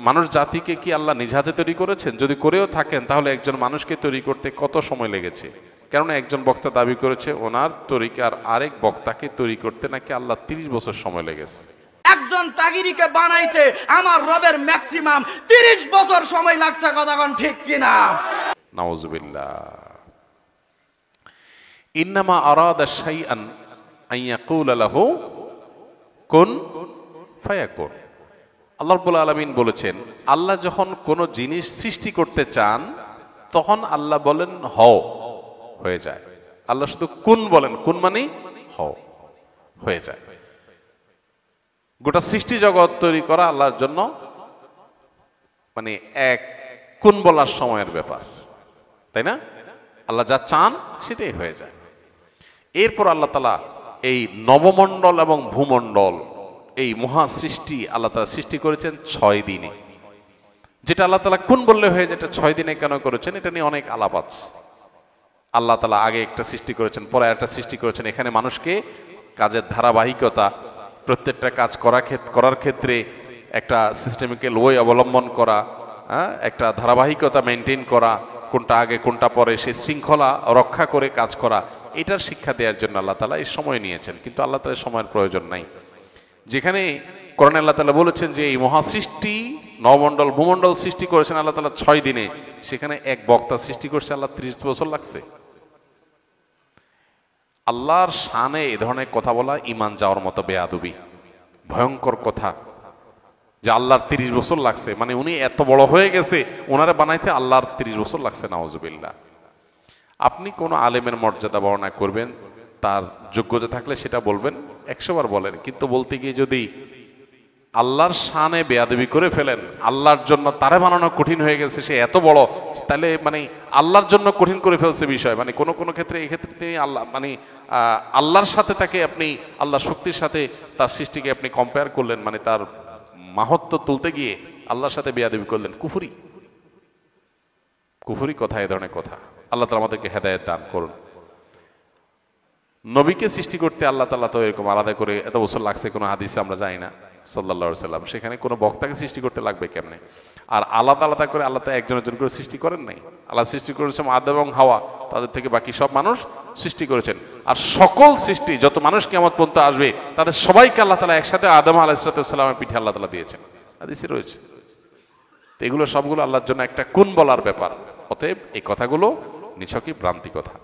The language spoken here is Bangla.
মানুষ জাতিকে কি আল্লাহ নিজ হাতে তৈরি করেছেন? যদি করেও থাকেন তাহলে একজন মানুষকে তৈরি করতে কত সময় লেগেছে? কেননা একজন বক্তা দাবি করেছে ওনার তরিকার আরেক বক্তাকে তৈরি করতে নাকি আল্লাহ 30 বছর সময় লেগেছে। একজন তাগিরিকে বানাইতে আমার রবের ম্যাক্সিমাম 30 বছর সময় লাগছে, কথা কোন ঠিক কিনা? নাউজুবিল্লাহ। ইন্নামা আরাদা শাইআন আন ইয়াকুলা লাহু কুন ফায়াকুন। আল্লাহ রাব্বুল আলামিন বলেছেন, আল্লাহ যখন কোনো জিনিস সৃষ্টি করতে চান তখন আল্লাহ বলেন হও, হয়ে যায়। আল্লাহ শুধু কুন বলেন, কুন মানে হও, হয়ে যায়। গোটা সৃষ্টি জগৎ তৈরি করা আল্লাহর জন্য মানে এক কুন বলার সময়ের ব্যাপার, তাই না? আল্লাহ যা চান সেটাই হয়ে যায়। এরপর আল্লাহ তাআলা এই নবমণ্ডল এবং ভূমণ্ডল, এই মহা সৃষ্টি আল্লাহ তাআলা সৃষ্টি করেছেন 6 দিনে। যেটা আল্লাহ তাআলা কোন বললে হয়ে, যেটা 6 দিনে কেন করেছেন এটা নিয়ে অনেক আলাপ আছে। আল্লাহ তাআলা আগে একটা সৃষ্টি করেছেন, পরে একটা সৃষ্টি করেছেন। এখানে মানুষকে কাজের ধারাবাহিকতা, প্রত্যেকটা কাজ করার ক্ষেত্রে একটা সিস্টেমিক্যাল ওয়ে অবলম্বন করা, একটা ধারাবাহিকতা মেনটেন করা, কোনটা আগে কোনটা পরে, সেই শৃঙ্খলা রক্ষা করে কাজ করা, এটার শিক্ষা দেওয়ার জন্য আল্লাহ তাআলা এই সময় নিয়েছেন। কিন্তু আল্লাহ তাআলা সময়ের প্রয়োজন নাই। যেখানে কোরআনে আল্লাহ তাআলা বলেছেন যে এই মহাসৃষ্টি নবমণ্ডল ভূমণ্ডল সৃষ্টি করেছেন আল্লাহ তাআলা 6 দিনে, সেখানে এক বক্তা সৃষ্টি করছে আল্লাহ 30 বছর লাগছে। আল্লাহর শানে এ ধরনের কথা বলা ঈমান যাওয়ার মতো বেয়াদবি, ভয়ঙ্কর কথা। যে আল্লাহর 30 বছর লাগছে, মানে উনি এত বড় হয়ে গেছে, ওনারা বানাইতে আল্লাহর 30 বছর লাগছে, নাউজুবিল্লাহ। আপনি কোন আলেমের মর্যাদা বর্ণনা করবেন, তার যোগ্যতা থাকলে সেটা বলবেন, 100 বার বলেন, কিন্তু বলতে গিয়ে যদি আল্লাহর শানে বেয়াদবি করে ফেলেন, আল্লাহর জন্য তারে বানানো কঠিন হয়ে গেছে, সে এত বড়, তাহলে মানে আল্লাহর জন্য কঠিন করে ফেলছে বিষয়। মানে কোনো কোনো ক্ষেত্রে এই ক্ষেত্রে তিনি আল্লাহ মানে আল্লাহর সাথে তাকে আপনি আল্লাহর শক্তির সাথে তার সৃষ্টিকে আপনি কম্পেয়ার করলেন, মানে তার মাহাত্ম্য তুলতে গিয়ে আল্লাহর সাথে বেয়াদবি করলেন। কুফরি, কুফরি কথা, এ ধরনের কথা। আল্লাহ তাআলা আমাদেরকে হেদায়েত দান করুন। নবীকে সৃষ্টি করতে আল্লাহ তাআলা তো এরকম আলাদা করে এত বছর লাগছে কোনো হাদিসে আমরা জানি না, সাল্লাল্লাহু আলাইহি সাল্লাম। সেখানে কোনো বক্তাকে সৃষ্টি করতে লাগবে কেমনে? আর আলাদা আলাদা করে আল্লাহ তো একজন একজন করে সৃষ্টি করেন নাই। আল্লাহ সৃষ্টি করেছেন আদম এবং হাওয়া, তাদের থেকে বাকি সব মানুষ সৃষ্টি করেছেন। আর সকল সৃষ্টি যত মানুষ কিয়ামত পর্যন্ত আসবে তাদের সবাইকে আল্লাহ তাআলা একসাথে আদম আলাইহিস সালামের পিঠে আল্লাহ তাআলা দিয়েছেন, হাদিসে রয়েছে। তো এগুলো সবগুলো আল্লাহর জন্য একটা কুন বলার ব্যাপার। অতএব এই কথাগুলো নিছকই ভ্রান্তি কথা।